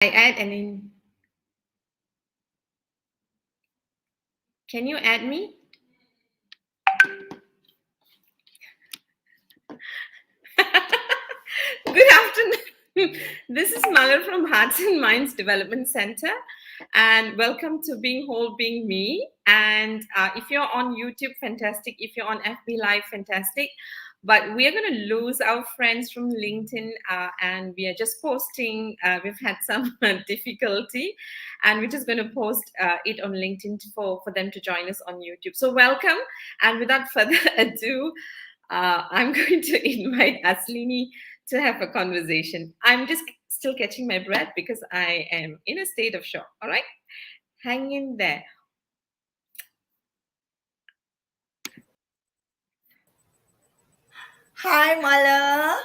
I add and then can you add me? Good afternoon. This is Malar from Hearts and Minds Development Center, and welcome to Being Whole, Being Me. And if you're on YouTube, fantastic. If you're on FB Live, fantastic. But we are going to lose our friends from LinkedIn, and we are just posting. We've had some difficulty, and we're just going to post it on LinkedIn for them to join us on YouTube. So welcome, and without further ado, I'm going to invite Aslini to have a conversation. I'm just still catching my breath because I am in a state of shock. All right, hang in there. Hi, Mala.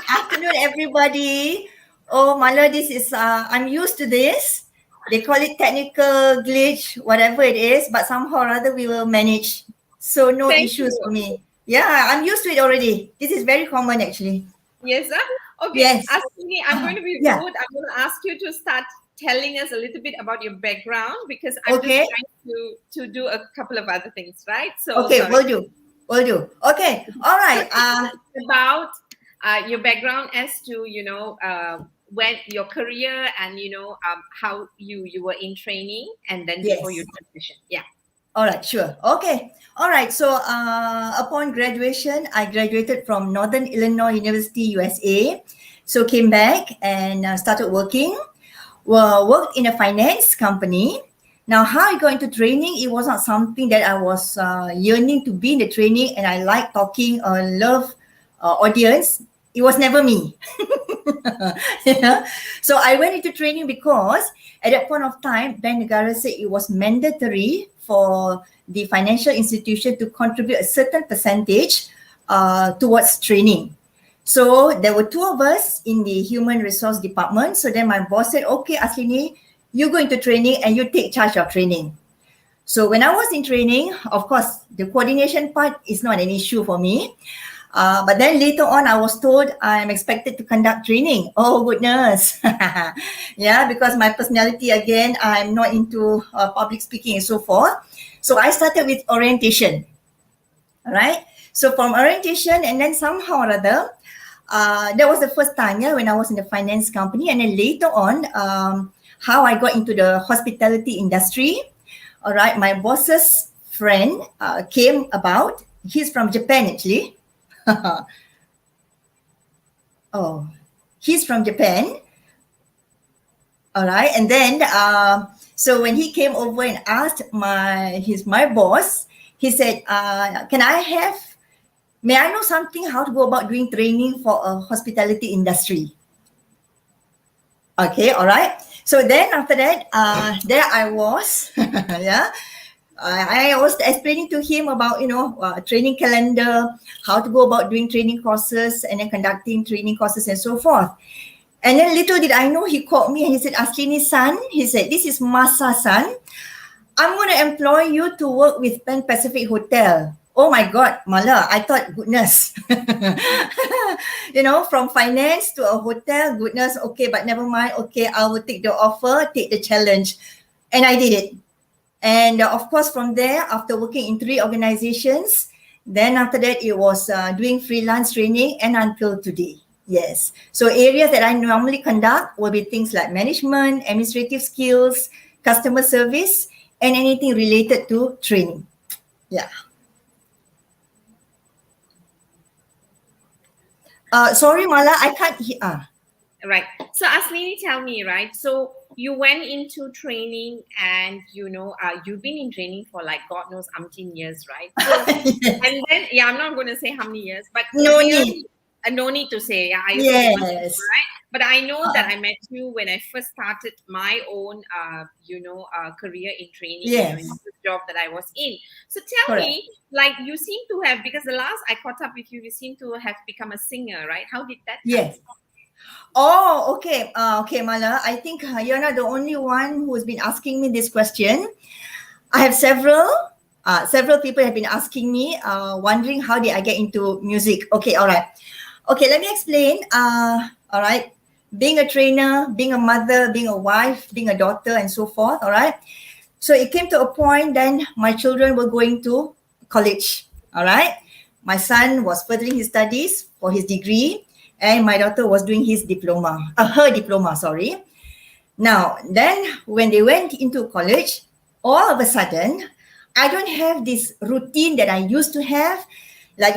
Afternoon, everybody. Oh, Mala, this is, I'm used to this. They call it technical glitch, whatever it is, but somehow or other we will manage. So no Thank issues you. for me. Yeah, I'm used to it already. This is very common, actually. Yes, sir. Okay, Yes. Aslini, I'm going to be Yeah. rude. I'm going to ask you to start telling us a little bit about your background because I'm Okay. just trying to do a couple of other things, right? So Okay, sorry. will do. Will do. Okay. All right. About your background as to when your career and how you were in training and then before Yes. you transition. Yeah. All right, sure. Okay. All right. So, upon graduation, I graduated from Northern Illinois University, USA. So, came back and started working. Well, worked in a finance company. Now, how I got into training, it was not something that I was yearning to be in the training, and I like talking, love audience. It was never me. Yeah. So I went into training because at that point of time, Bank Negara said it was mandatory for the financial institution to contribute a certain percentage towards training. So there were two of us in the human resource department. So then my boss said, okay, Aslini, you go into training and you take charge of training. So when I was in training, of course, the coordination part is not an issue for me. But then later on, I was told I'm expected to conduct training. Oh, goodness. Yeah, because my personality, again, I'm not into public speaking and so forth. So I started with orientation. All right. So from orientation, and then somehow or other, that was the first time, yeah, when I was in the finance company. And then later on, how I got into the hospitality industry. All right. My boss's friend came about. He's from Japan, actually. Oh, he's from Japan. All right. And then, so when he came over and asked my boss, he said, may I know something how to go about doing training for a hospitality industry? Okay. All right. So then after that, there I was, yeah. I was explaining to him about, training calendar, how to go about doing training courses and then conducting training courses and so forth. And then little did I know, he called me and he said, Aslini-san, he said, this is Masa-san. I'm going to employ you to work with Pan Pacific Hotel. Oh my God, Mala, I thought, goodness. From finance to a hotel, goodness, okay, but never mind. Okay, I will take the offer, take the challenge. And I did it. And of course, from there, after working in 3 organizations, then after that, it was doing freelance training and until today. Yes. So areas that I normally conduct will be things like management, administrative skills, customer service, and anything related to training. Yeah. Sorry, Mala, I can't hear. Right. So Aslini, tell me, right? So you went into training and, you've been in training for like God knows umpteen years, right? So, Yes. and then, yeah, I'm not going to say how many years, but No really, need. no need to say. Yeah, I Yes. right? But I know that I met you when I first started my own, career in training, Yes. in the job that I was in. So tell Correct. me, like, you seem to have, because the last I caught up with you, you seem to have become a singer, right? How did that Yes. happen? Oh, okay. Okay, Mala. I think you're not the only one who's been asking me this question. I have several people have been asking me, wondering how did I get into music. Okay, all right. Okay, let me explain. All right. being a trainer, being a mother, being a wife, being a daughter, and so forth. All right. So it came to a point then my children were going to college. All right. My son was furthering his studies for his degree, and my daughter was doing her diploma, sorry. Now, then when they went into college, all of a sudden, I don't have this routine that I used to have, like,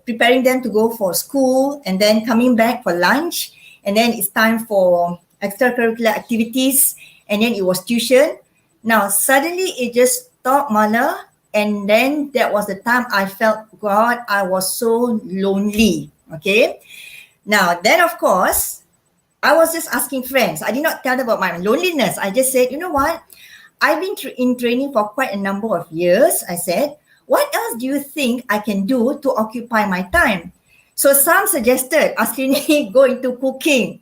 preparing them to go for school and then coming back for lunch. And then it's time for extracurricular activities. And then it was tuition. Now, suddenly it just stopped, Mala. And then that was the time I felt, God, I was so lonely. Okay. Now, then, of course, I was just asking friends. I did not tell them about my loneliness. I just said, you know what? I've been in training for quite a number of years. I said, what else do you think I can do to occupy my time? So some suggested, Aslini, go into cooking,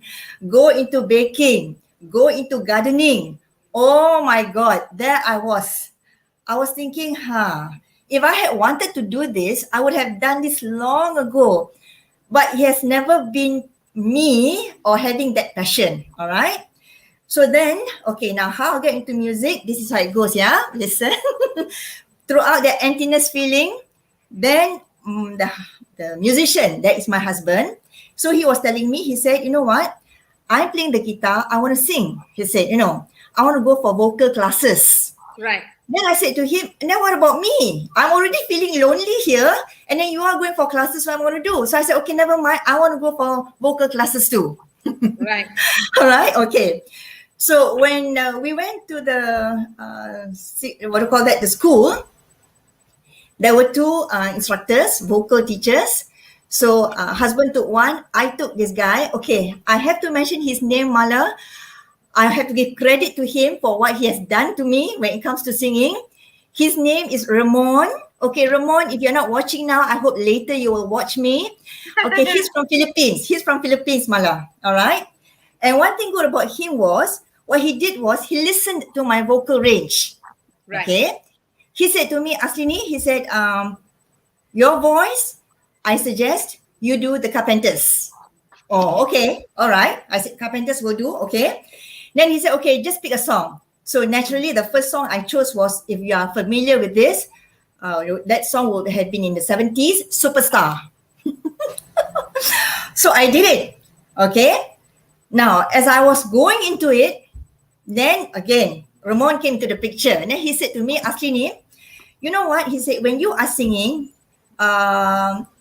go into baking, go into gardening. Oh my God, there I was. I was thinking, if I had wanted to do this, I would have done this long ago. But it has never been me or having that passion. All right. So then, okay, now how I'll get into music, this is how it goes, yeah? Listen. Throughout that emptiness feeling, then the musician, that is my husband. So he was telling me, he said, you know what? I'm playing the guitar, I want to sing. He said, I want to go for vocal classes. Right. Then I said to him, and then what about me? I'm already feeling lonely here, and then you are going for classes, what I'm going to do? So I said, okay, never mind. I want to go for vocal classes too. Right. All right, okay. So when we went to the, the school, there were two instructors, vocal teachers. So husband took one, I took this guy. Okay, I have to mention his name, Mala. I have to give credit to him for what he has done to me when it comes to singing. His name is Ramon. Okay, Ramon, if you're not watching now, I hope later you will watch me. Okay, he's from Philippines. He's from Philippines, Mala. All right. And one thing good about him was, what he did was he listened to my vocal range. Right. Okay. He said to me, Aslini, he said, your voice, I suggest you do the Carpenters. Oh, okay. All right. I said, Carpenters will do. Okay. Then he said, okay, just pick a song. So naturally, the first song I chose was, if you are familiar with this, that song would have been in the 70s, Superstar. So I did it. Okay. Now, as I was going into it, then again, Ramon came to the picture. And then he said to me, Aslini, you know what? He said, when you are singing,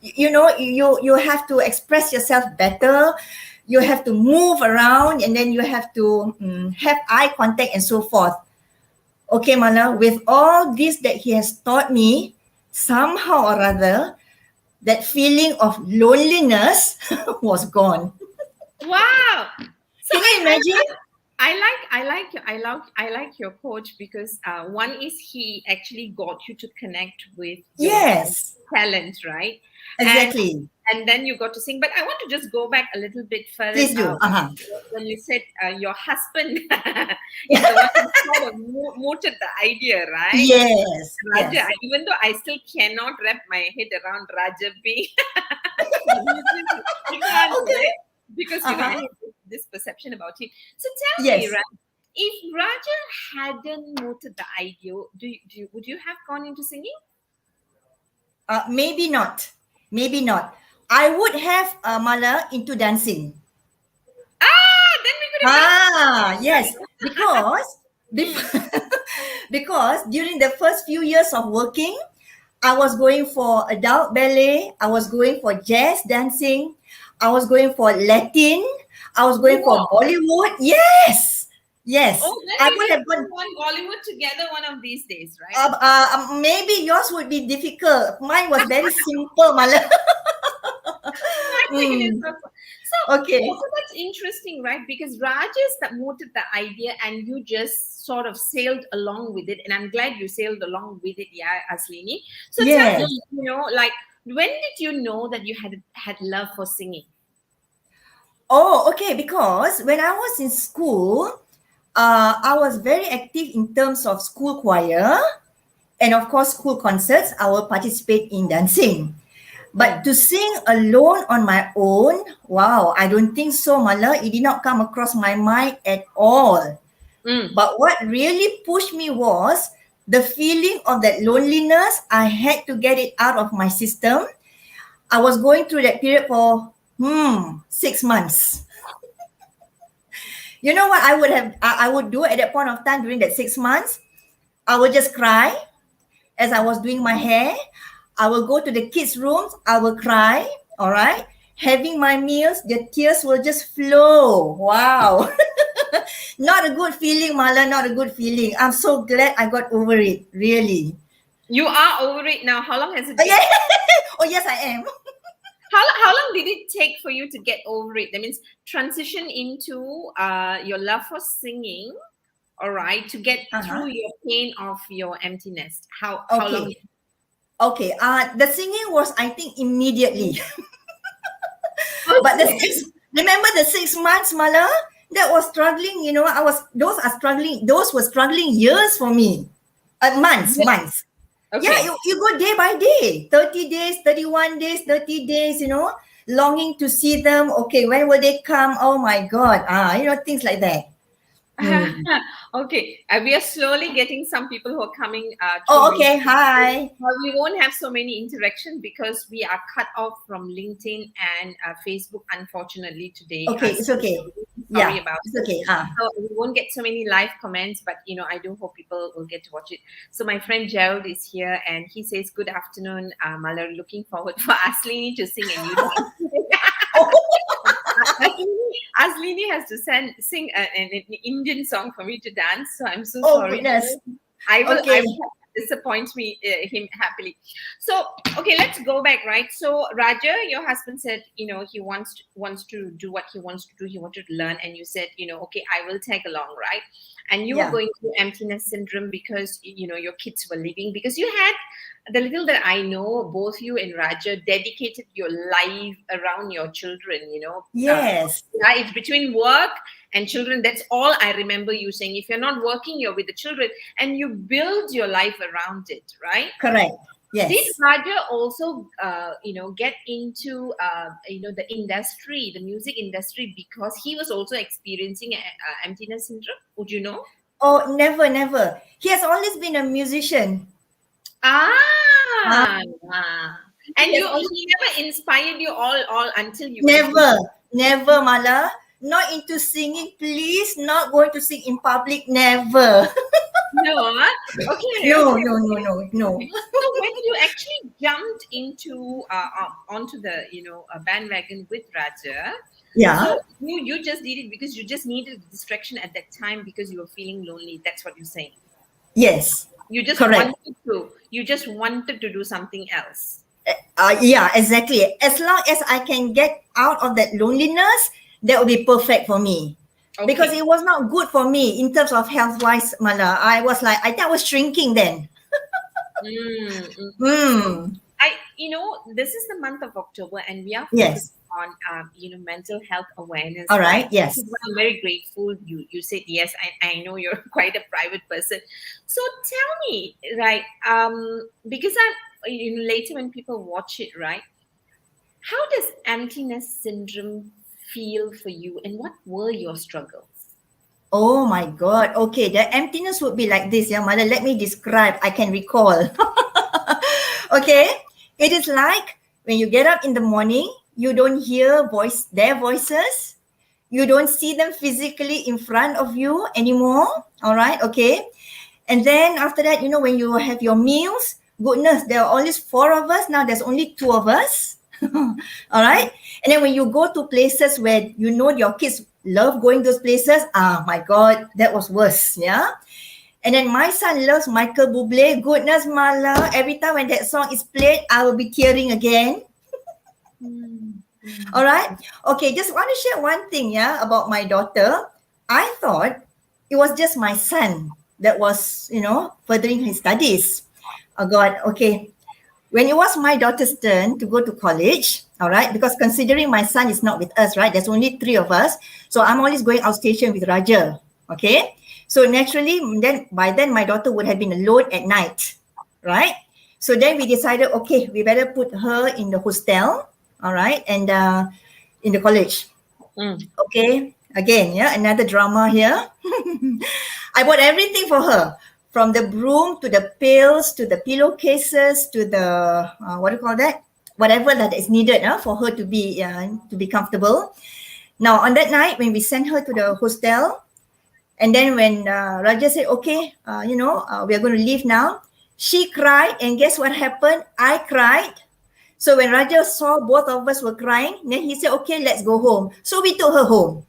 you have to express yourself better. You have to move around, and then you have to have eye contact and so forth. Okay, Mala, with all this that he has taught me, somehow or other, that feeling of loneliness was gone. Wow. So Can you imagine? I like your coach because one is he actually got you to connect with your Yes, talent, right? exactly. And then you got to sing. But I want to just go back a little bit further. Please do. When you said your husband is the one who sort of mooted the idea, right? Yes. Raja, Yes. even though I still cannot wrap my head around Raja being Okay. because I have this perception about him. So tell me, Yes. right? If Raja hadn't mooted the idea, would you have gone into singing? Maybe not. Maybe not. I would have Mala into dancing. Then we could have. Yes. Because during the first few years of working, I was going for adult ballet. I was going for jazz dancing. I was going for Latin. I was going for Bollywood. Yes. Yes. Oh, I then would we have will gone. one Bollywood together one of these days, right? Maybe yours would be difficult. Mine was very simple, Mala. My goodness. Okay. So that's interesting, right? Because Rajesh that mooted the idea and you just sort of sailed along with it. And I'm glad you sailed along with it, yeah, Aslini. So tell Yes. me, like, when did you know that you had love for singing? Oh, okay. Because when I was in school, I was very active in terms of school choir and, of course, school concerts. I will participate in dancing. But to sing alone on my own, wow, I don't think so, Mala. It did not come across my mind at all. But what really pushed me was the feeling of that loneliness. I had to get it out of my system. I was going through that period for 6 months. You know what I would do at that point of time during that 6 months? I would just cry as I was doing my hair. I will go to the kids' rooms. I will cry. All right. Having my meals, the tears will just flow. Wow. Not a good feeling, Mala. Not a good feeling. I'm so glad I got over it. Really. You are over it now. How long has it Oh, been? yeah. Oh, yes, I am. How long did it take for you to get over it? That means transition into your love for singing, all right, to get through your pain of your emptiness. How long? Okay. The singing was, I think, immediately. But remember the 6 months, Mala? That was struggling, you know. Those were struggling years for me. Months. Okay. Yeah, you go day by day, 30 days, 31 days, 30 days, you know, longing to see them. Okay, when will they come? Oh my God. Things like that. Okay, we are slowly getting some people who are coming. Okay. Hi. We won't have so many interaction because we are cut off from LinkedIn and Facebook, unfortunately, today. Okay, it's okay. Sorry about it's okay. So we won't get so many live comments, but I do hope people will get to watch it. So my friend Gerald is here, and he says, "Good afternoon, Malar. Looking forward for Aslini to sing a new dance." Aslini has to sing an Indian song for me to dance, so I'm so sorry. Goodness. I will disappoint him happily. So, okay, let's go back, right? So, Raja, your husband said, he wants to do what he wants to do. He wanted to learn, and you said, okay, I will tag along, right? And you were going through emptiness syndrome because your kids were leaving, because you had, the little that I know, both you and Raja dedicated your life around your children. Yes. It's between work and children. That's all I remember you saying. If you're not working, you're with the children, and you build your life around it, right? Correct. Yes. Did Raja also, get into, the industry, the music industry, because he was also experiencing emptiness syndrome? Would you know? Oh, never. He has always been a musician. And he never inspired you all until you never, Mala. Not into singing, please. Not going to sing in public, never. No. Okay. No. So when you actually jumped onto the bandwagon with Raja, so you just did it because you just needed a distraction at that time because you were feeling lonely. That's what you're saying. Yes. You just wanted to do something else. Yeah, exactly. As long as I can get out of that loneliness, that would be perfect for me. Okay. Because it was not good for me in terms of health-wise, Mala. I think I was shrinking then. This is the month of October, and we are focused on mental health awareness. All right. Yes. I'm very grateful you said yes. I know you're quite a private person, so tell me, right? Because later when people watch it, right? How does emptiness syndrome feel for you, and what were your struggles? Oh my God. Okay, the emptiness would be like this, Mother. Let me describe. I can recall. Okay, it is like when you get up in the morning, you don't hear their voices. You don't see them physically in front of you anymore. All right, okay. And then after that, when you have your meals, goodness, there are always 4 of us. Now there's only 2 of us. All right. And then when you go to places where your kids love going those places, my God, that was worse. Yeah. And then my son loves Michael Bublé. Goodness, Mala. Every time when that song is played, I will be tearing again. All right. Okay. Just want to share one thing, about my daughter. I thought it was just my son that was, furthering his studies. Oh God. Okay. When it was my daughter's turn to go to college, all right, because considering my son is not with us, right, there's only 3 of us. So I'm always going outstation with Raja. Okay. So naturally, by then my daughter would have been alone at night, right? So then we decided, okay, we better put her in the hostel, all right, and in the college. Mm. Okay, again, yeah, another drama here. I bought everything for her, from the broom to the pills to the pillowcases to the what do you call that? Whatever that is needed for her to be comfortable. Now on that night when we sent her to the hostel, and then when Raja said, "Okay, we are going to leave now," she cried, and guess what happened? I cried. So when Raja saw both of us were crying, then he said, "Okay, let's go home." So we took her home.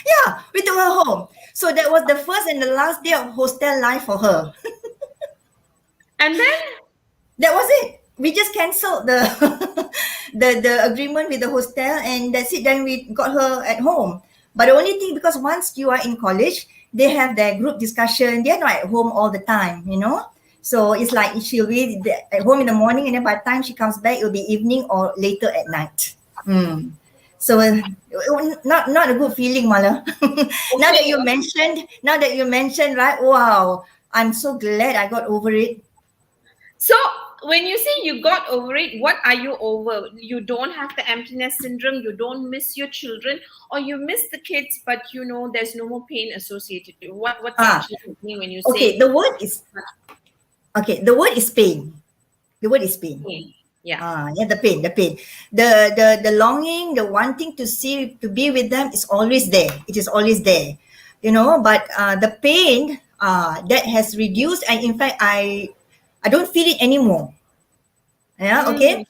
Yeah, we took her home. So that was the first and the last day of hostel life for her. And then, That was it. We just cancelled the the agreement with the hostel, and that's it. Then we got her at home. But the only thing, because once you are in college, they have their group discussion. They're not at home all the time, you know. So it's like she'll be at home in the morning, and then by the time she comes back, it'll be evening or later at night. Mm. So not a good feeling, Mala. okay. Now that you mentioned, right? Wow, I'm so glad I got over it. So when you say you got over it, what are you over? You don't have the emptiness syndrome, you don't miss your children, or you miss the kids, but there's no more pain associated to it. What's Ah, actually happening when you okay. say The word is pain. The word is pain. pain? Yeah. Yeah, the pain, the longing, the wanting to be with them is always there. It is always there, But the pain that has reduced, and in fact, I don't feel it anymore. Yeah, okay. Mm,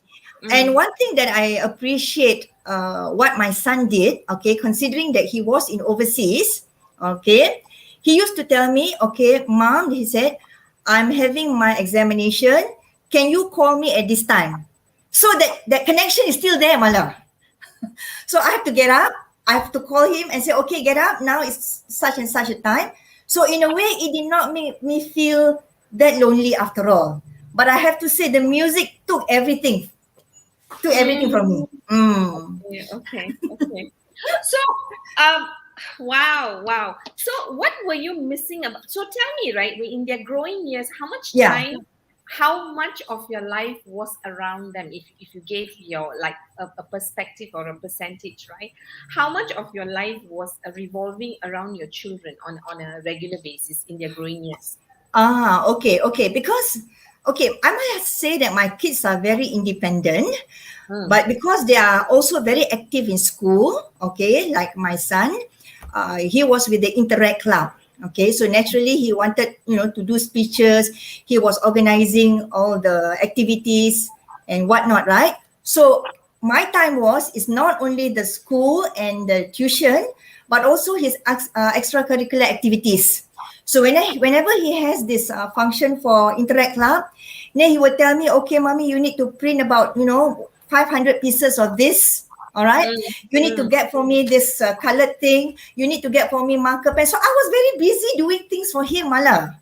And mm, one thing that I appreciate what my son did, okay, considering that he was in overseas, okay, he used to tell me, okay, mom, he said, I'm having my examination. Can you call me at this time? So that connection is still there, Mala. So I have to get up. I have to call him and say, okay, get up. Now it's such and such a time. So in a way, it did not make me feel that lonely after all. But I have to say the music took everything mm. from me. Mm. Yeah, okay, okay. So, um, wow, wow. So, what were you missing about? So, tell me, right, in their growing years, Yeah. how much of your life was around them? If you gave your like a perspective or a percentage, right? How much of your life was revolving around your children on a regular basis in their growing years? Okay. Because, okay, I might say that my kids are very independent, Mm, but because they are also very active in school, okay, like my son, he was with the Interact Club. Okay, so naturally he wanted, to do speeches. He was organizing all the activities and whatnot, right? So my time is not only the school and the tuition, but also his extracurricular activities. So whenever he has this function for Interact Club, then he would tell me, okay, mommy, you need to print about, 500 pieces of this. All right. mm, You need to mm. get for me this colored thing. You need to get for me marker pen. So I was very busy doing things for him, Mala.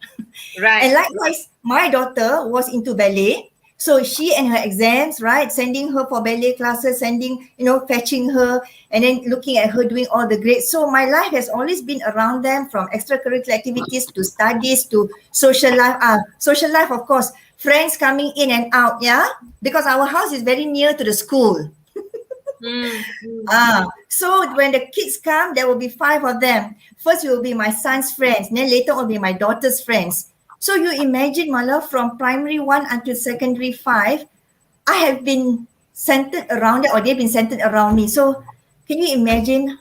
Right. And likewise, my daughter was into ballet. So she and her exams, right? Sending her for ballet classes, fetching her, and then looking at her doing all the grades. So my life has always been around them, from extracurricular activities to studies to social life. Social life, of course, friends coming in and out, yeah? Because our house is very near to the school. Mm, mm. So when the kids come, there will be five of them. First will be my son's friends, then later will be my daughter's friends. So you imagine, Mala, from primary one until secondary five, I have been centered around it, or they've been centered around me. So can you imagine?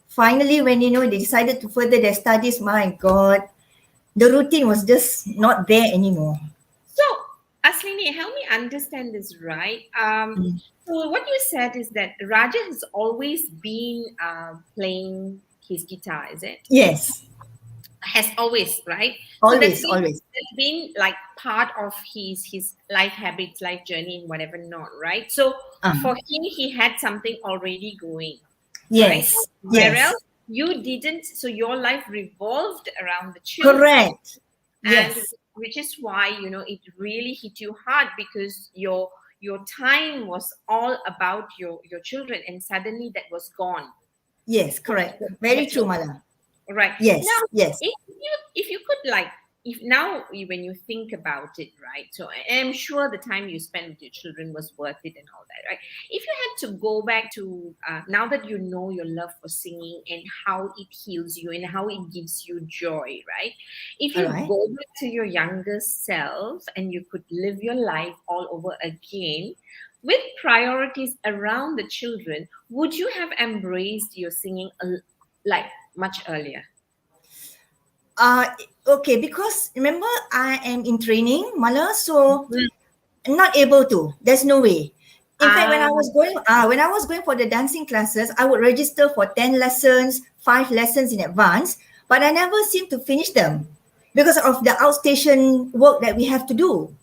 Finally, when they decided to further their studies, my God, the routine was just not there anymore. So, Aslini, help me understand this right. Mm. So, what you said is that Raja has always been playing his guitar, is it? Yes, Has always, right? So always, always. that's been like part of his life habits, life journey, and whatever not, right? So for Uh, him, he had something already going, right? yes, Whereas yes, you didn't, so your life revolved around the children, correct. and Yes, which is why it really hit you hard because your time was all about your children, and suddenly that was gone. yes, What's correct. your, Very what's your true, Mala. right now? Yes, yes. If you could like if now when you think about it, right? So I'm sure the time you spent with your children was worth it and all that, right? If you had to go back to now that you know your love for singing and how it heals you and how it gives you joy, right? If All you right. go back to your younger self and you could live your life all over again with priorities around the children, would you have embraced your singing like much earlier? Uh, okay, because remember I am in training, Mala, so Mm. not able to. There's no way. In fact, Ah, when I was going for the dancing classes, I would register for 10 lessons, 5 lessons in advance, but I never seem to finish them because of the outstation work that we have to do.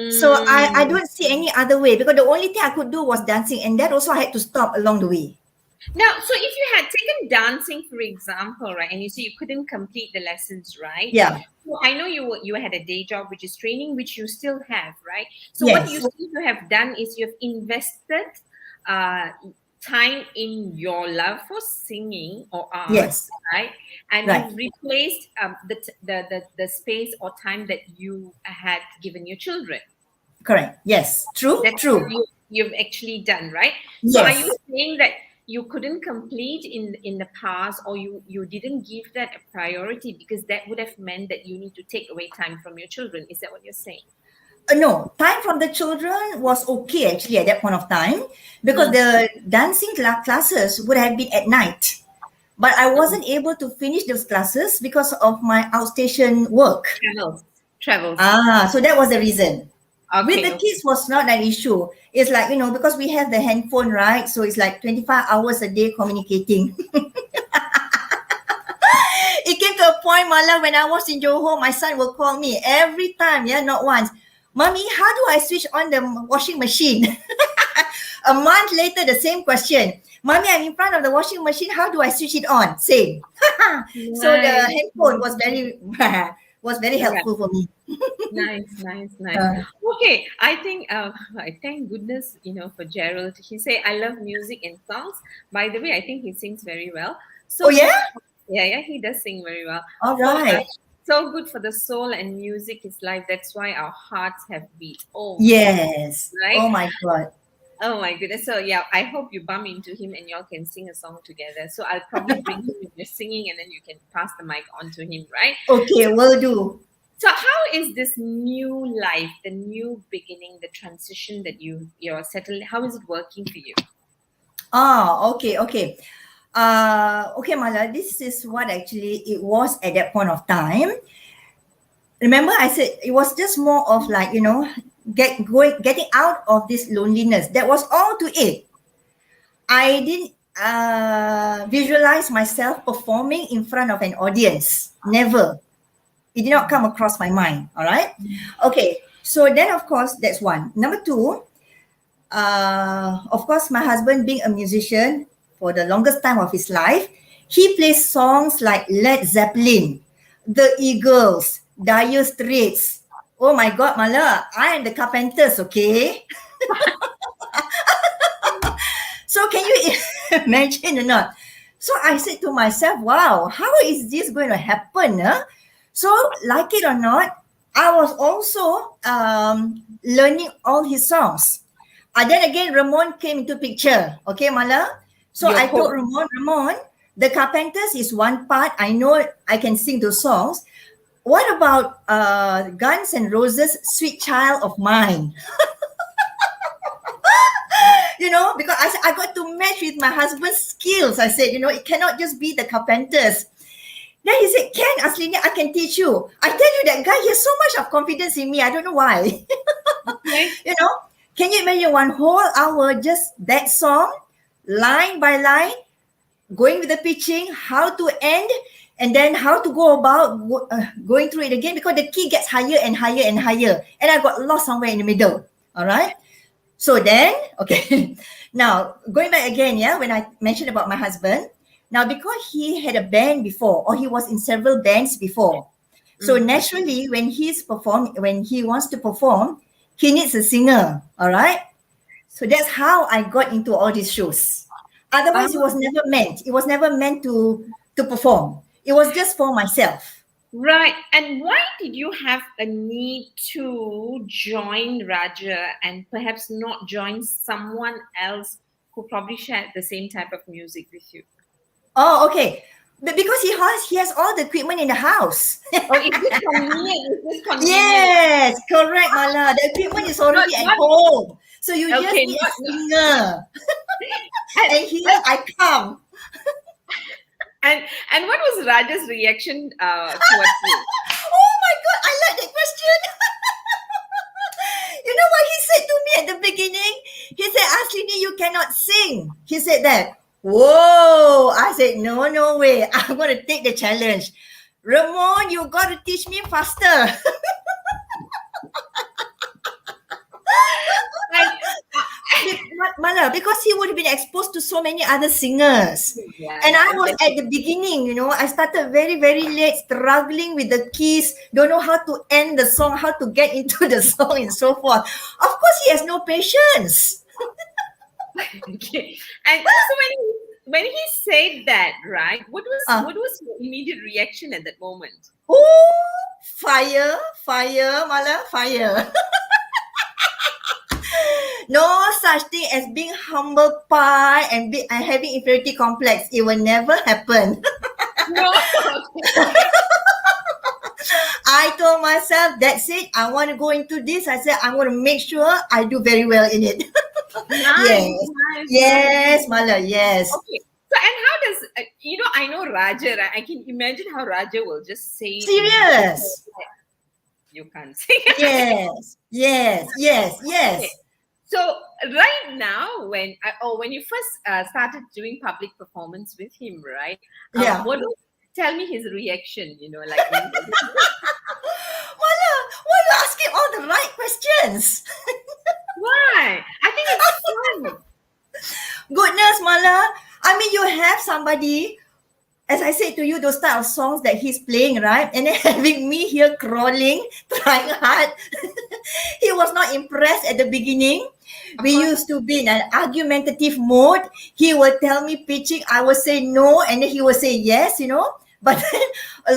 So I mm. don't see any other way because the only thing I could do was dancing, and that also I had to stop along the way. Now, so if you had taken dancing, for example, right, and you say you couldn't complete the lessons, right? Yeah. So I know you had a day job, which is training, which you still have, right? So what you Yes. seem to have done is you've invested uh, time in your love for singing or arts, Yes. right? And Right. you've replaced the space or time that you had given your children. Correct. Yes. True. That's what True. you've actually done, right? So are you Yes. saying that you couldn't complete in the past, or you didn't give that a priority because that would have meant that you need to take away time from your children? Is that what you're saying? No, time from the children was okay actually at that point of time because Mm, the dancing classes would have been at night. But I mm. wasn't able to finish those classes because of my outstation work. Travels, travels. So that was the reason. With Okay, the okay. kids was not an issue. It's like, because we have the handphone, right? So it's like 25 hours a day communicating. It came to a point, Mala, when I was in Johor, my son will call me every time, yeah, not once. Mommy, how do I switch on the washing machine? A month later, the same question. Mommy, I'm in front of the washing machine. How do I switch it on? Same. So the Nice, handphone nice. was very was very Right. helpful for me. Nice, nice, nice. Uh, Okay, I think I thank goodness, for Gerald. He say I love music and songs. By the way, I think he sings very well. oh So good. yeah? Yeah, yeah, he does sing very well. All For right. so good for the soul, and music is life. That's why our hearts have beat. Oh my God, Yes. right? Oh my God. Oh my goodness. So yeah, I hope you bump into him and y'all can sing a song together. So I'll probably bring him when you're singing, and then you can pass the mic on to him, right? Okay, So will do. so how is this new life, the new beginning, the transition that you're settled? How is it working for you? Okay, okay. Okay, Mala, this is what actually it was at that point of time. Remember, I said it was just more of like, getting out of this loneliness. That was all to it. I didn't visualize myself performing in front of an audience. Never. It did not come across my mind. All right. Okay. So then, of course, that's one. Number two, of course, my husband being a musician for the longest time of his life, he plays songs like Led Zeppelin, The Eagles, Dire Straits. Oh my God, Mala, I am the Carpenters, okay? So can you imagine or not? So I said to myself, wow, how is this going to happen? Huh? So, like it or not, I was also learning all his songs. Then again, Ramon came into picture. Okay, Mala. So Your I told hope. Ramon, the Carpenters is one part. I know I can sing those songs. What about Guns and Roses' Sweet Child of Mine? Because I got to match with my husband's skills. I said, it cannot just be the Carpenters. Then he said, Ken, Aslini, I can teach you. I tell you, that guy, he has so much of confidence in me. I don't know why. Okay. you know, can you imagine one whole hour just that song, line by line, going with the pitching, how to end, and then how to go about going through it again because the key gets higher and higher and higher. And I got lost somewhere in the middle. All right. So then, okay, now going back again, yeah, when I mentioned about my husband, now because he had a band before, or he was in several bands before, so Mm. naturally when he wants to perform, he needs a singer, all right? So that's how I got into all these shows. Ah, Otherwise, it was never meant. It was never meant to perform. It was just for myself. Right. And why did you have a need to join Raja and perhaps not join someone else who probably shared the same type of music with you? Oh, okay. But because he has all the equipment in the house. Oh, is this convenient? Is this convenient? Yes, correct, Mala. The equipment is Not, already at not, home. So you just okay, need a not, singer. and, And here I come. and, and what was Raja's reaction towards you? Oh my God, I like that question. You know what he said to me at the beginning? He said, Aslini, you cannot sing. He said that. Whoa. I said, no, no way. I'm going to take the challenge. Ramon, you got to teach me faster. And, Mala, because he would have been exposed to so many other singers. yeah, And yeah, I I was get at it. the beginning, I started very, very late, struggling with the keys, don't know how to end the song, how to get into the song, and so forth. Of course, he has no patience. Okay. And so when he said that, right, Uh, what was your immediate reaction at that moment? oh, fire, fire, Mala, fire. No such thing as being humble pie and having inferiority complex. It will never happen. No. Okay. I told myself, that's it. I want to go into this. I said, I'm going to make sure I do very well in it. Nice, Yes. nice, nice. Yes, Mala, yes. Okay. So, and how does I know Raja, right? I can imagine how Raja will just say it in his Serious. you can't sing. Yes. Yes. Yes. Okay. Yes. So right now, when you first started doing public performance with him, right? Yeah. What was tell me his reaction? Like when Mala, why are you asking all the right questions? why? I think it's fun. Goodness, Mala. I mean, you have somebody, as I said to you, those type of songs that he's playing, right? And then having me here crawling, trying hard. He was not impressed at the beginning. Of We course. used to be in an argumentative mode. He would tell me pitching, I would say no, and then he would say yes. But then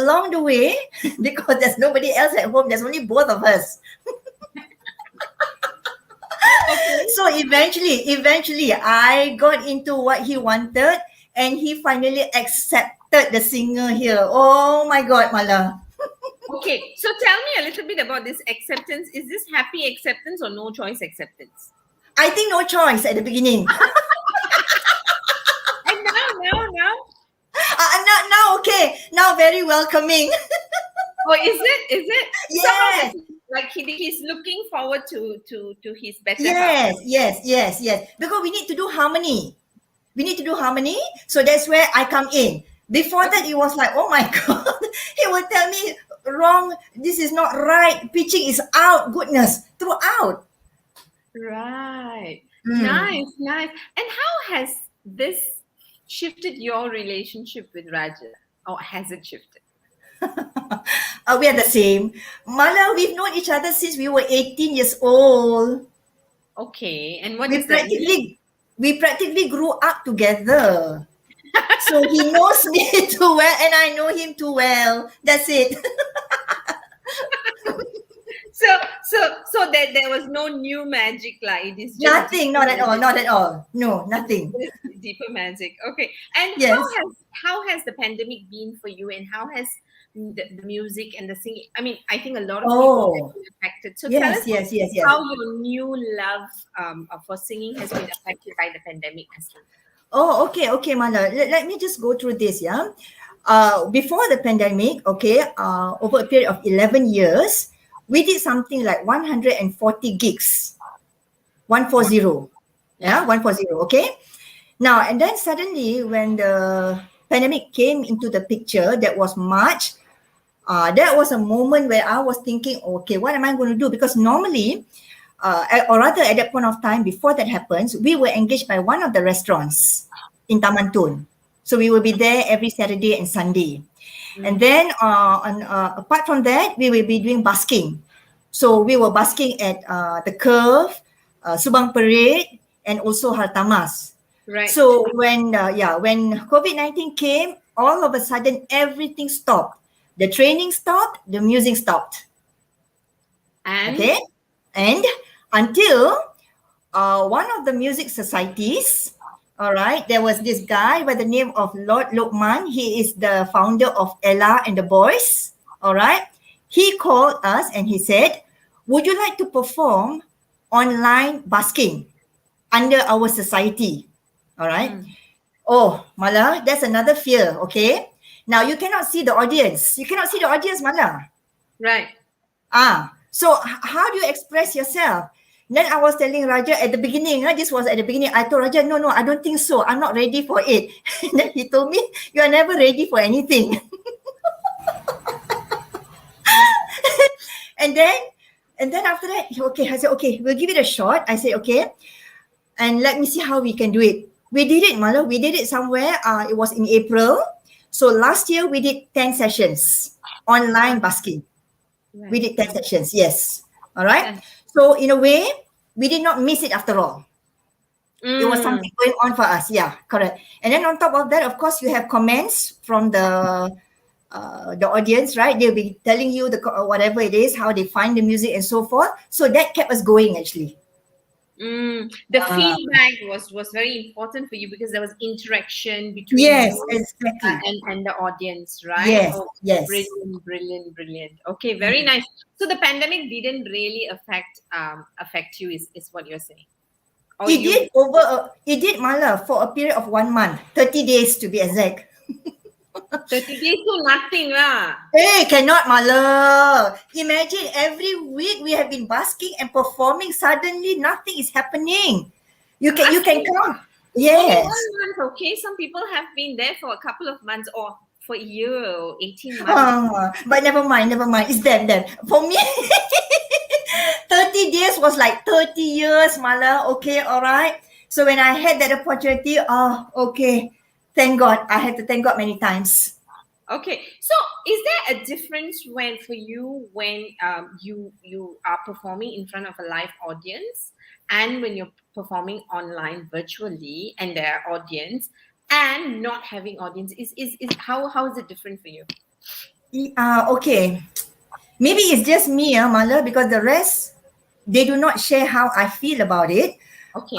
along the way, because there's nobody else at home, there's only both of us. Okay. So eventually, I got into what he wanted, and he finally accepted the singer here. Oh my God, Mala. Okay. So tell me a little bit about this acceptance. Is this happy acceptance or no choice acceptance? I think no choice at the beginning. And now. Now, okay. Now, very welcoming. Oh, is it? Is it? Somehow Yes, like he's looking forward to his better half. yes. Because we need to do harmony. We need to do harmony. So that's where I come in. Before that, Okay. it was like, oh my God. He would tell me, wrong. This is not right. Pitching is out. Goodness. Throughout. Right. Hmm. Nice, nice. And how has this shifted your relationship with Raja? Or has it shifted? We are the same. Mala, we've known each other since we were 18 years old. Okay. And what We does that mean? practically we practically grew up together. So he knows me too well and I know him too well. That's it. So so there was no new magic, like it is just Nothing, deeper not at all, magic. not at all. No, nothing. Just deeper magic. Okay. And Yes. how has the pandemic been for you, and how has the music and the singing? I mean, I think a lot of people have Oh, been affected. So tell us yes. how your new love for singing has been affected by the pandemic, Aslan. Oh, okay, Mala. Let me just go through this, yeah. Before the pandemic, okay, over a period of 11 years, we did something like 140 gigs. Wow. 140. Yeah, Yeah. 140. Okay. Now, and then suddenly, when the pandemic came into the picture, that was March. That was a moment where I was thinking, okay, what am I going to do? Because normally, or rather at that point of time, before that happens, we were engaged by one of the restaurants in Taman Tun. So we will be there every Saturday and Sunday. And Mm. then apart from that, we will be doing busking. So we were busking at the Curve, Subang Parade, and also Hartamas. Right. So when COVID-19 came, all of a sudden everything stopped. The training stopped, the music stopped. And Okay. And until one of the music societies, all right, there was this guy by the name of Lord Lokman. He is the founder of Ella and the Boys. All right. He called us and he said, would you like to perform online busking under our society? All right. Oh, Mala, that's another fear. Okay. Now you cannot see the audience. You cannot see the audience, Mala. right. So how do you express yourself? Then I was telling Raja at the beginning, this was at the beginning. I told Raja, no, I don't think so. I'm not ready for it. And then he told me, you are never ready for anything. and then and then after that, okay, I said, okay, we'll give it a shot. I said, okay, and let me see how we can do it. We did it, Mala. We did it somewhere. It was in April. So last year we did 10 sessions online busking. Right. We did 10 sessions, yes. All right. And- So in a way, we did not miss it after all. It was Mm, something going on for us. Yeah, correct. And then on top of that, of course, you have comments from the audience, right? They'll be telling you whatever it is, how they find the music and so forth. So that kept us going actually. the Uh, feedback was very important for you because there was interaction between yes, you exactly. and the audience, right? Yes, Oh, yes. brilliant, brilliant, brilliant. Okay, very nice. So the pandemic didn't really affect you, is what you're saying? Or It you did it did, Mala, for a period of 1 month, 30 days to be exact. 30 days to nothing lah. Hey, cannot, Mala. Imagine every week we have been basking and performing. Suddenly, nothing is happening. You can Nothing. count. Only Yes. 1 month, okay? Some people have been there for a couple of months or for a year or 18 months. But never mind, never mind. It's them. For me, 30 days was like 30 years, Mala. Okay, all right. So when I had that opportunity, okay. Thank God. I had to thank God many times. Okay, so is there a difference when you are performing in front of a live audience and when you're performing online virtually and there are audience and not having audience? Is how is it different for you? Okay. Maybe it's just me, Mala, because the rest, they do not share how I feel about it. Okay,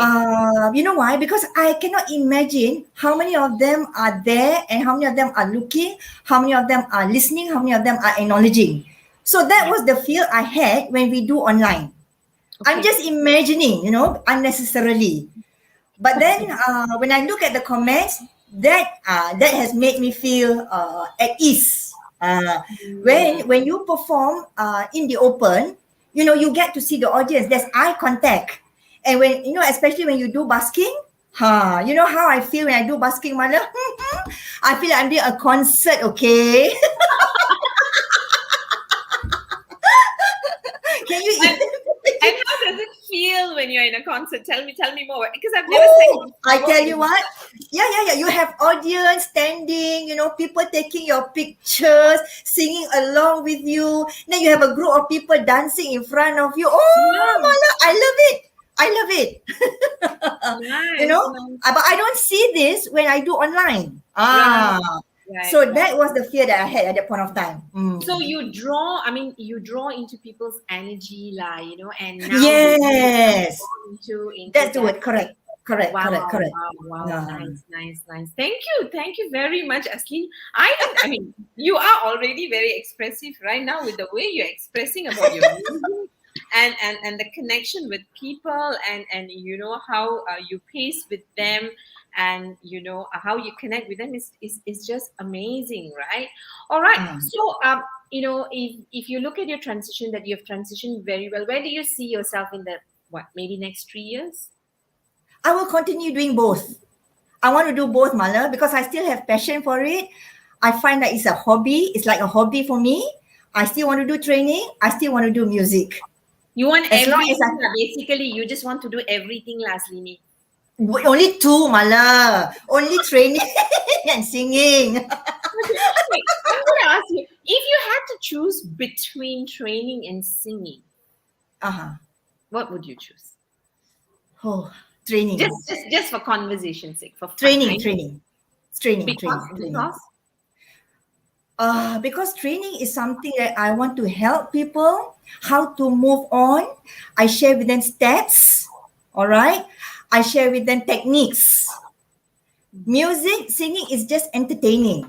You know why? Because I cannot imagine how many of them are there and how many of them are looking, how many of them are listening, how many of them are acknowledging. So that right. was the fear I had when we do online. I'm Okay, just imagining, unnecessarily. But then when I look at the comments, that has made me feel at ease. When you perform in the open, you get to see the audience. There's eye contact, and when especially when you do busking, you know how I feel when I do busking, Mala. I feel like I'm doing a concert. Okay, can you? and, and how does it feel when you're in a concert? Tell me more because I've never Oh, sang I before. tell you what. Yeah. You have audience standing, people taking your pictures, singing along with you. Then you have a group of people dancing in front of you. Oh, Yeah, Mala, I love it. I love it. nice, nice. But I don't see this when I do online. Right, right, So right. that was the fear that I had at that point of time. So you draw into people's energy, and now you have Yes, gone into that's the that. word. Correct. Correct. Wow, Correct. Correct. wow, Uh, nice, nice, nice. Thank you very much, Aslin. I mean, you are already very expressive right now with the way you're expressing about your music and the connection with people and how you pace with them and how you connect with them is just amazing, right? All right. uh. So if you look at your transition that you have transitioned very well, where do you see yourself in the maybe next 3 years? I will continue doing both. I want to do both, Mala, because I still have passion for it. I find that it's a hobby. It's like a hobby for me. I still want to do training. I still want to do music. You want As long as everything, lah. Basically, you just want to do everything, Laslini. only two, Mala. Only training and singing. Wait, I'm going to ask you, if you had to choose between training and singing, Uh-huh. what would you choose? Oh, training. Just for conversation's sake, for fun. Training. Training. Training. Because Training. Training. because Because training is something that I want to help people how to move on. I share with them steps. All right. I share with them techniques. Music, singing is just entertaining.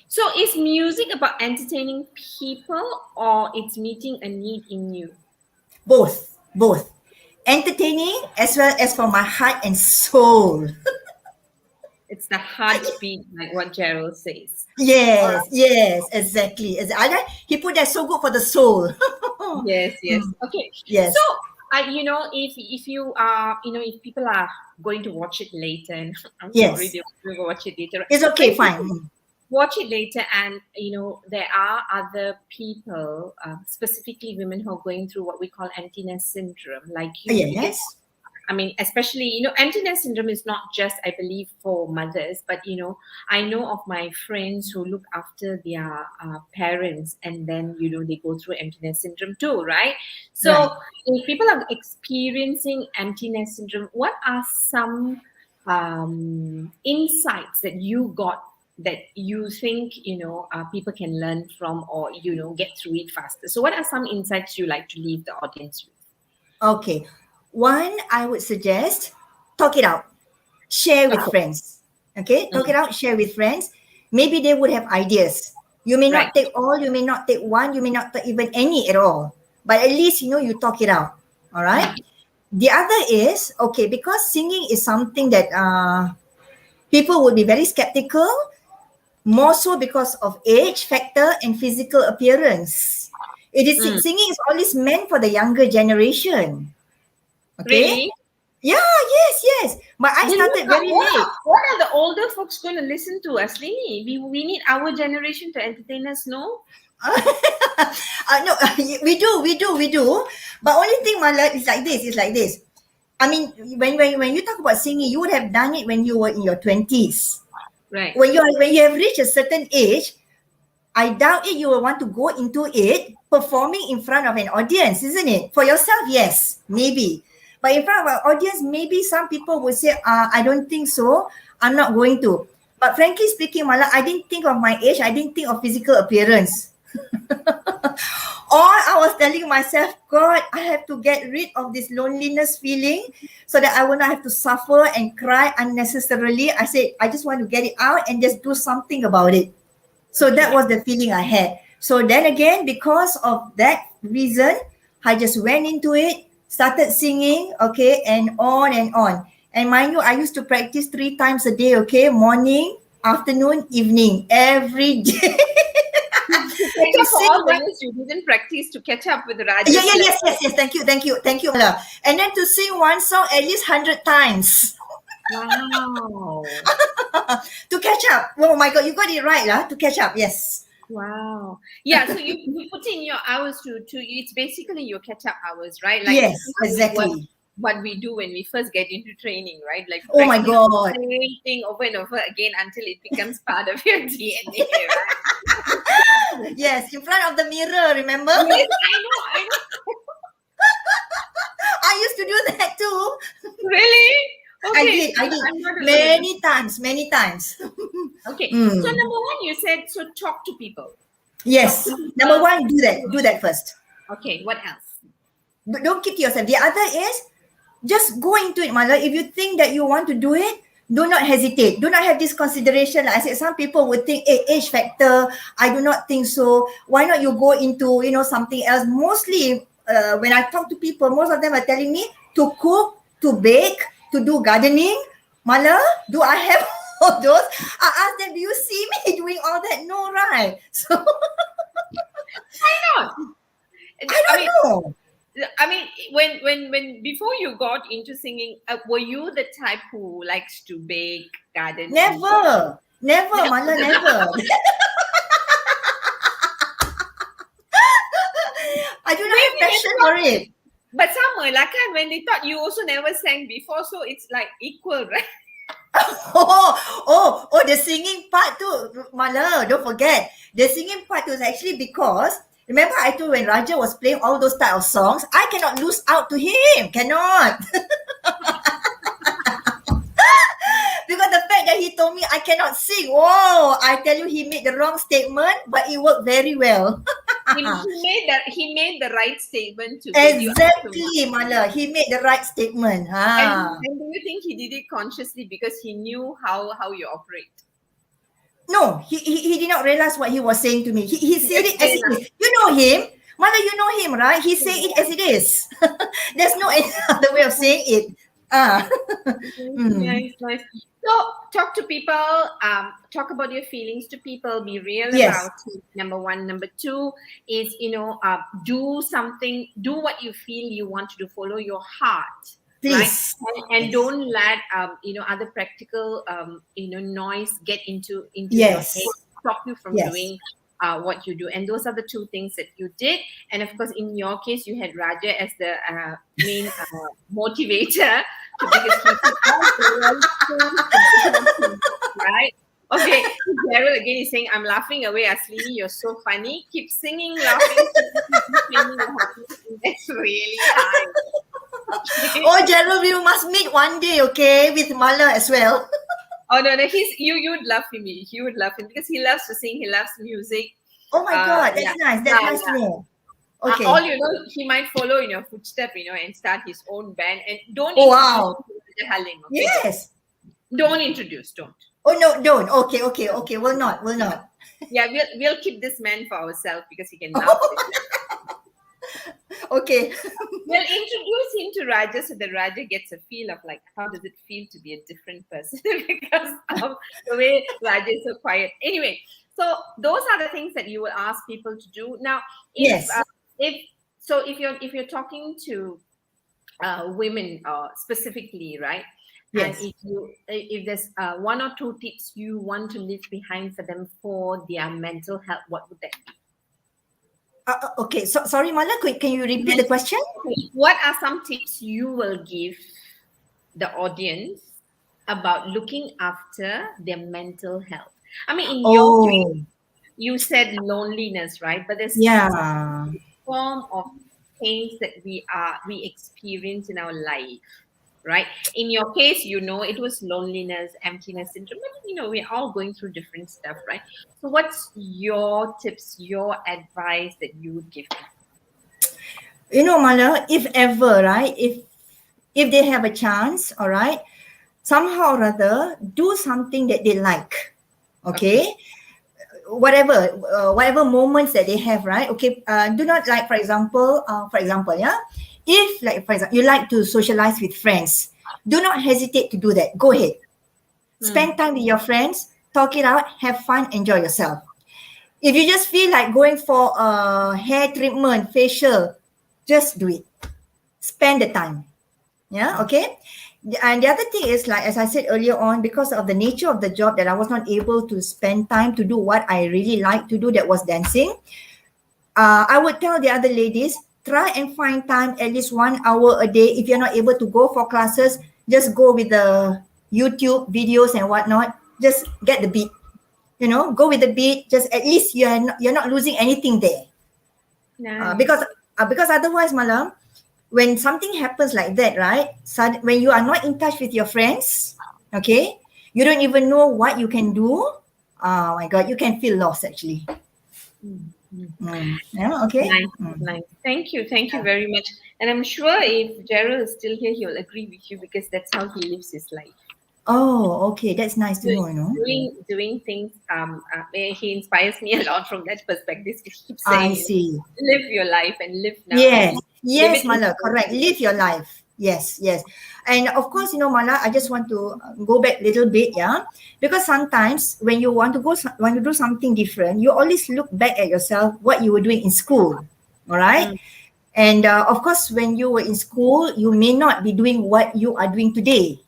So is music about entertaining people or it's meeting a need in you? Both, both. Entertaining as well as for my heart and soul. It's the heartbeat, like what Gerald says. All Yes, right. yes, exactly. He put that so good for the soul. Yes, yes. Okay. So, Yes, if you are, if people are going to watch it later, and I'm sorry, yes. they will go watch it later, It's but okay, if people fine. watch it later, and there are other people, specifically women who are going through what we call emptiness syndrome, like you, because Yes, I mean, especially, emptiness syndrome is not just, I believe, for mothers, but, I know of my friends who look after their parents and then, they go through emptiness syndrome too, right? right. So, if people are experiencing emptiness syndrome, what are some insights that you got that you think, people can learn from or, get through it faster? So, what are some insights you like to leave the audience with? Okay. One, I would suggest talk it out, share with Okay. friends. Okay, talk it Mm, out, share with friends. Maybe they would have ideas. You may right. not take all, you may not take one, you may not take even any at all. But at least you talk it out. All right. Mm. The other is okay because singing is something that people would be very skeptical, more so because of age factor and physical appearance. Mm. Singing is always meant for the younger generation. Okay. Really? Yeah, yes, yes. But I Then started very late. what are the older folks going to listen to, Aslini? We need our generation to entertain us, no? No, we do. But only thing, my life is like this. It's like this. I mean, when you talk about singing, you would have done it when you were in your 20s. Right. When you have reached a certain age, I doubt it you will want to go into it performing in front of an audience, isn't it? For yourself, yes, maybe. But in front of an audience, maybe some people would say, I don't think so. I'm not going to. But frankly speaking, Mala, I didn't think of my age. I didn't think of physical appearance. Or I was telling myself, God, I have to get rid of this loneliness feeling so that I will not have to suffer and cry unnecessarily. I said, I just want to get it out and just do something about it. So that Okay. was the feeling I had. So then again, because of that reason, I just went into it, started singing, okay, and on and on. And mind you, I used to practice 3 times a day, okay, morning, afternoon, evening, every day To catch to up for sing. all the years you didn't practice to catch up with Yeah, Raja's yeah, level. yes. Thank you, Mala. And then to sing one song at least 100 times Wow. to catch up. Oh my God, you got it right, lah. To catch up, yes. Wow. Yeah, so you put in your hours to it's basically your catch up hours, right? Like Yes, exactly. what we do when we first get into training, right? Like Oh my practice the God. same thing over and over again until it becomes part of your DNA, right? Yes, in front of the mirror, remember? Yes, I know. I used to do that too. Really? I Okay, did, so I did. I'm not alone in this. Many times, many times. Okay, so Mm. number one, you said so talk to people. Talk to Yes. Number people. one, do that. Do that first. Okay, what else? Don't keep to yourself. The other is just go into it, mother. If you think that you want to do it, do not hesitate. Do not have this consideration. Like I said, some people would think, hey, age factor. I do not think so. Why not you go into, something else? Mostly, when I talk to people, most of them are telling me to cook, to bake, to do gardening. Mala, do I have all those? I ask them, do you see me doing all that? No, right? So Why not? I I don't mean, know. when before you got into singing, were you the type who likes to bake, garden, and cook? Never. Never, No. Mala, never. I do not have Maybe passion it's for not. it. But some like when they thought you also never sang before, so it's like equal, right? The singing part too, Mala, don't forget. The singing part was actually because, remember I told when Raja was playing all those type of songs, I cannot lose out to him. Cannot. because the fact that he told me I cannot sing. Whoa, I tell you, he made the wrong statement, but it worked very well. He made the right statement to get you out of Exactly, Mala. He made the right statement. and do you think he did it consciously because he knew how you operate? No, he did not realize what he was saying to me. He said Yes, it as it is. You know him. Mala, you know him, right? He said it as it is. There's no any other way of saying it. Ah. Nice, nice. So talk to people, talk about your feelings to people, be real Yes, about it. Number one. Number two is, do something, do what you feel you want to do, follow your heart, right? please. And Yes. don't let, other practical, noise get into your Yes. head, stop you from Yes. doing what you do. And those are the two things that you did. And of course, in your case, you had Raja as the main motivator because he did all the right things, right? Okay, Gerald again is saying, I'm laughing away, Aslini, you're so funny. Keep singing, laughing, singing, that's really high. Oh, Gerald, we must meet one day, okay, with Mala as well. Oh no, you would love him. You would love him because he loves to sing. He loves music. Oh my God, that's Yeah, nice. That's yeah, nice to yeah. know. Okay. All he might follow in your footstep, and start his own band. And don't Oh, introduce wow. him to the Haling, okay? Yes. Don't introduce. Don't. Oh no, don't. Okay, okay, okay. Will not. Yeah, we'll keep this man for ourselves because he can laugh. Okay. We'll introduce him to Raja so that Raja gets a feel of like how does it feel to be a different person because of the way Raja is so quiet. Anyway, so those are the things that you will ask people to do. Now, Yes. if you're talking to women specifically, right? Yes. And if there's one or two tips you want to leave behind for them for their mental health, what would that be? Okay. So sorry, Mala. Can you repeat the question? What are some tips you will give the audience about looking after their mental health? I mean, in your case, you said loneliness, right? But there's Yeah. form of things that we experience in our life, right? In your case, it was loneliness, emptiness syndrome, but we're all going through different stuff, right? So what's your tips, your advice that you would give them? Mala, if ever, right, if they have a chance, all right, somehow or other, do something that they like, okay? Whatever moments that they have, right? Okay, do not like, for example, yeah, if like, for example, you like to socialize with friends, do not hesitate to do that. Go ahead. Spend time with your friends, talk it out, have fun, enjoy yourself. If you just feel like going for a hair treatment, facial, just do it. Spend the time. Yeah, okay. And the other thing is, like as I said earlier on, because of the nature of the job that I was not able to spend time to do what I really like to do, that was dancing. I would tell the other ladies, try and find time at least 1 hour a day. If you're not able to go for classes, just go with the YouTube videos and whatnot. Just get the beat. Go with the beat. Just at least you're not losing anything there. Nice. Because otherwise, Malam, when something happens like that, right? When you are not in touch with your friends, okay, you don't even know what you can do. Oh my God, you can feel lost actually. Yeah, okay. Nice. Thank you very much. And I'm sure if Gerald is still here, he will agree with you because that's how he lives his life. Oh, okay, that's nice to know. Doing things. He inspires me a lot from that perspective. He keeps I saying, see. live your life and live now. Yes, Mala, correct. Live your life. Yes. And of course, Mala, I just want to go back a little bit, yeah, because sometimes when you want to do something different, you always look back at yourself, what you were doing in school, all right? And of course, when you were in school, you may not be doing what you are doing today.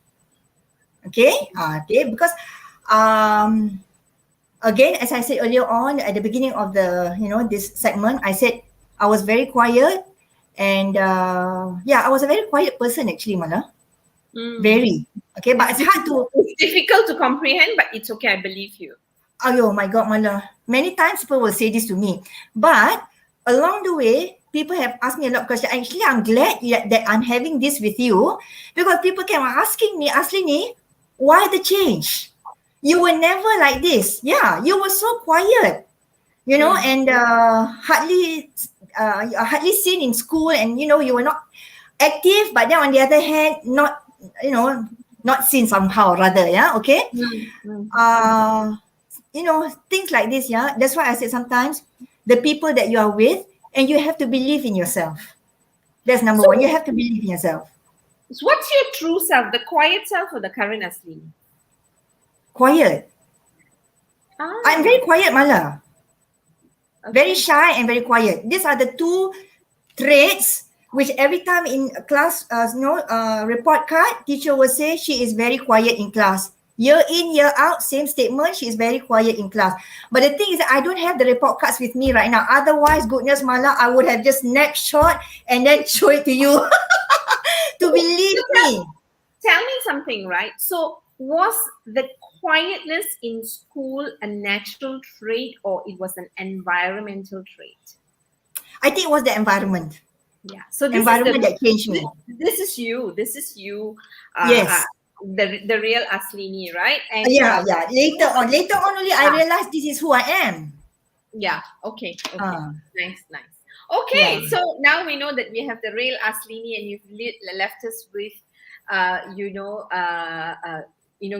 Okay, because again, as I said earlier on at the beginning of the this segment, I said I was very quiet, and I was a very quiet person actually, Mala. Very okay, but it's hard to. It's difficult to comprehend, but it's okay. I believe you. Oh my God, Mala! Many times people will say this to me, but along the way, people have asked me a lot of questions. Actually, I'm glad that I'm having this with you because people kept asking me, Aslini, Why the change? You were never like this. Yeah, you were so quiet, Mm. and hardly seen in school, and you were not active. But then on the other hand, not not seen somehow rather. Yeah, okay. Mm. Mm. Uh, things like this. Yeah, that's why I said sometimes the people that you are with, and you have to believe in yourself. That's number one. You So, have to believe in yourself. what's your true self, the quiet self or the current Aslini? Quiet. I'm Ah, very quiet, Mala. Very okay. shy and very quiet. These are the two traits which every time in class, report card, teacher will say she is very quiet in class. Year in, year out, same statement. She is very quiet in class. But the thing is that I don't have the report cards with me right now. Otherwise, goodness, Mala, I would have just snapshot and then show it to you to So believe me. tell me something, right? So, was the quietness in school a natural trait or it was an environmental trait? I think it was the environment. Yeah. So Environment that changed this, me. this is you. This is you. Uh, uh, Yes. the real Aslini, right? And Yeah, yeah. Later on only I ah, realized this is who I am. yeah. Okay. Okay. Uh, Nice. Nice. yeah. Okay. So now we know that we have the real Aslini, and you've left us with, uh, you know, uh, uh,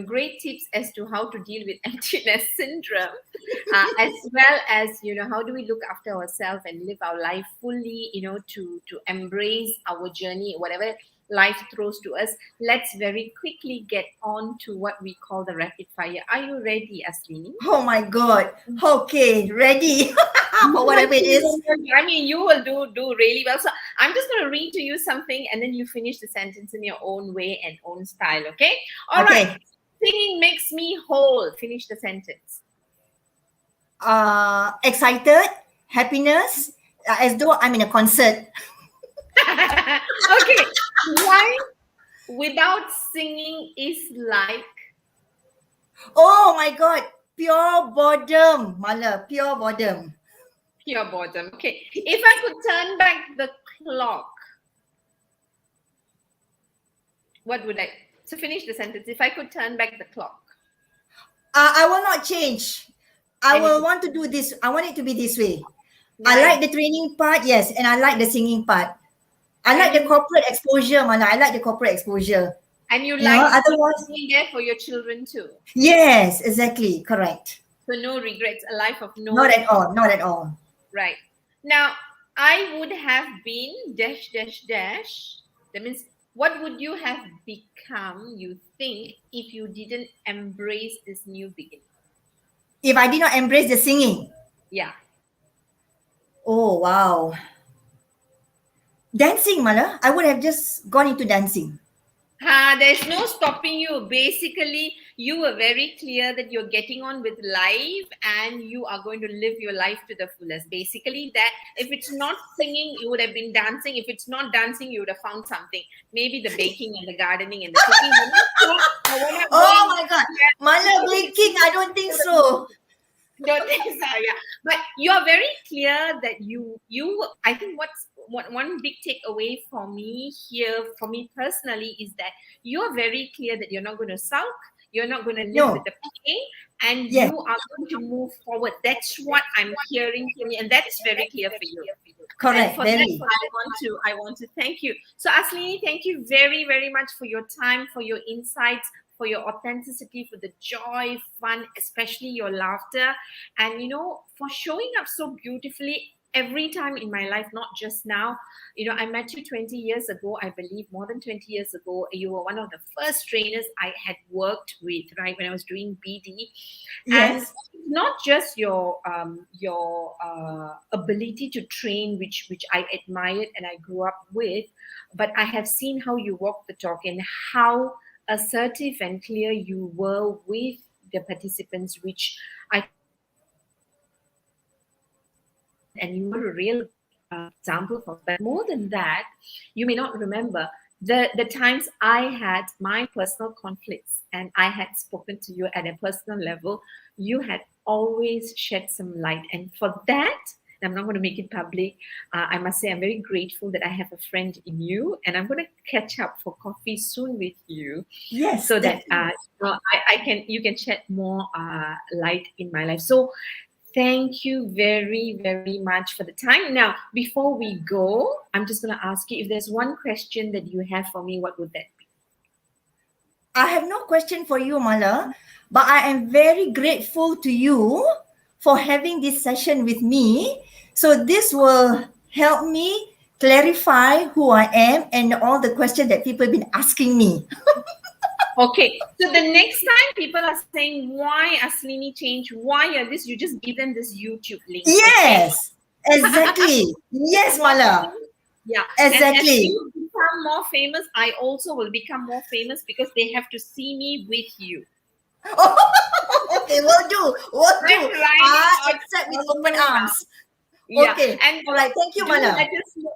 great tips as to how to deal with emptiness syndrome, as well as how do we look after ourselves and live our life fully, to embrace our journey, whatever life throws to us. Let's very quickly get on to what we call the rapid fire. Are you ready, Aslini? Oh my God. Okay, ready for whatever it is. I mean, you will do really well. So I'm just going to read to you something, and then you finish the sentence in your own way and own style. Okay. All right. Okay. Singing makes me whole. Finish the sentence. Excited, happiness, as though I'm in a concert. Okay. Life without singing is like Oh my God. Pure boredom, Mala. Pure boredom. pure boredom. Okay. If I could turn back the clock, what would I? So finish the sentence. If I could turn back the clock, I will not change. I will anything. want to do this. I want it to be this way. I like Nice. the training part, yes, and I like the singing part. I like And the you corporate exposure, Mana. I like the corporate exposure. and you like Otherwise, being there for your children too. yes, exactly, correct. So no regrets, a life of Not no at all, not at all. right. Now, I would have been dash dash dash. That means what would you have become, you think, if you didn't embrace this new beginning? If I did not embrace the singing, Yeah. oh wow. Dancing, Mana, I would have just gone into dancing. There's no stopping you. Basically, you were very clear that you're getting on with life and you are going to live your life to the fullest. Basically, that if it's not singing, you would have been dancing. If it's not dancing, you would have found something. Maybe the baking and the gardening and the cooking. We're not Oh going my God. Mana blinking, I don't think so. don't think so, yeah. But you are very clear that you I think what one big takeaway for me here, for me personally, is that you are very clear that you're not going to sulk, you're not going to live with No, the pain, and yes, you are going to move forward. That's what I'm hearing from you, and that's very clear for you. And correct, for that, very. I want to thank you. So Aslini, thank you very, very much for your time, for your insights, for your authenticity, for the joy, fun, especially your laughter, and for showing up so beautifully every time in my life, not just now. I met you 20 years ago, I believe, more than 20 years ago. You were one of the first trainers I had worked with, right, when I was doing BD. And Yes. not just your ability to train, which I admired and I grew up with, but I have seen how you walk the talk and how assertive and clear you were with the participants, which I think is very important, and you were a real example for. But more than that, you may not remember the times I had my personal conflicts and I had spoken to you at a personal level. You had always shed some light, and for that, I'm not going to make it public. I must say I'm very grateful that I have a friend in you, and I'm going to catch up for coffee soon with you, Yes, so that definitely. you can shed more light in my life. So thank you very, very much for the time. Now, before we go, I'm just going to ask you if there's one question that you have for me, what would that be? I have no question for you, Mala, but I am very grateful to you for having this session with me. So this will help me clarify who I am and all the questions that people have been asking me. Okay, so the next time people are saying why Aslini changed, why are this, you just give them this YouTube link, okay? Yes, exactly. Yes, Watch Mala. this. Yeah, and as Exactly. you become more famous, I also will become more famous because they have to see me with you. Okay, will do. Will I'm do. riding I on accept with all open around. arms. Yeah, Okay. and All right. Thank you, do Mala. let us know.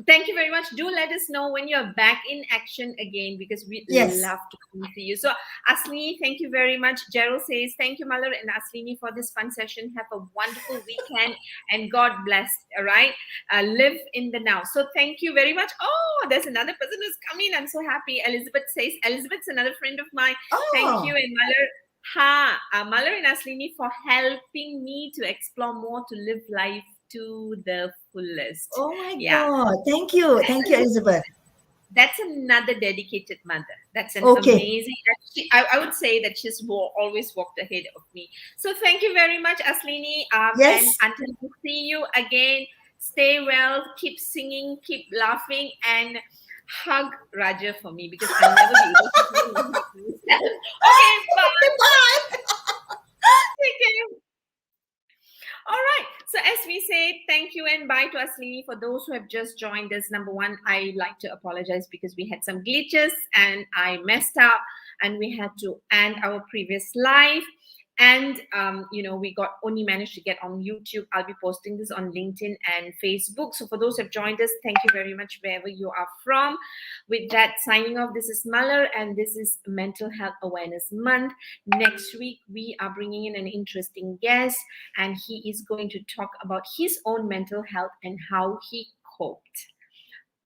Thank you very much. Do let us know when you're back in action again because we'd Yes. love to come see you. So, Aslini, thank you very much. Gerald says, thank you, Malar and Aslini, for this fun session. Have a wonderful weekend and God bless. All right. Live in the now. So, thank you very much. Oh, there's another person who's come in. I'm so happy. Elizabeth says, Elizabeth's another friend of mine. Thank you. Oh, And Malar and Aslini for helping me to explore more, to live life to the fullest. oh my Yeah, God. Thank you. Thank you, Elizabeth. that's another dedicated mother. That's an Okay. amazing. I would say that she's always walked ahead of me. So thank you very much, Aslini. And Yes. until we see you again, stay well, keep singing, keep laughing, and hug Raja for me because I'll never be able to do it myself. Okay, bye. Bye. Take care. All right. So as we say, thank you and bye to Aslini. For those who have just joined us, number one, I like to apologize because we had some glitches and I messed up and we had to end our previous live. And we got only managed to get on YouTube. I'll be posting this on LinkedIn and Facebook. So for those who have joined us, thank you very much wherever you are from. With that, signing off. This is Malar, and this is Mental Health Awareness Month. Next week, we are bringing in an interesting guest and he is going to talk about his own mental health and how he coped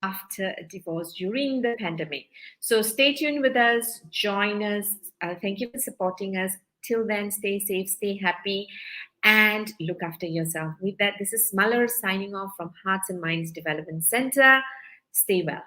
after a divorce during the pandemic. So stay tuned with us, join us. Thank you for supporting us. Till then, stay safe, stay happy, and look after yourself. With that, this is Malar signing off from Hearts and Minds Development Center. Stay well.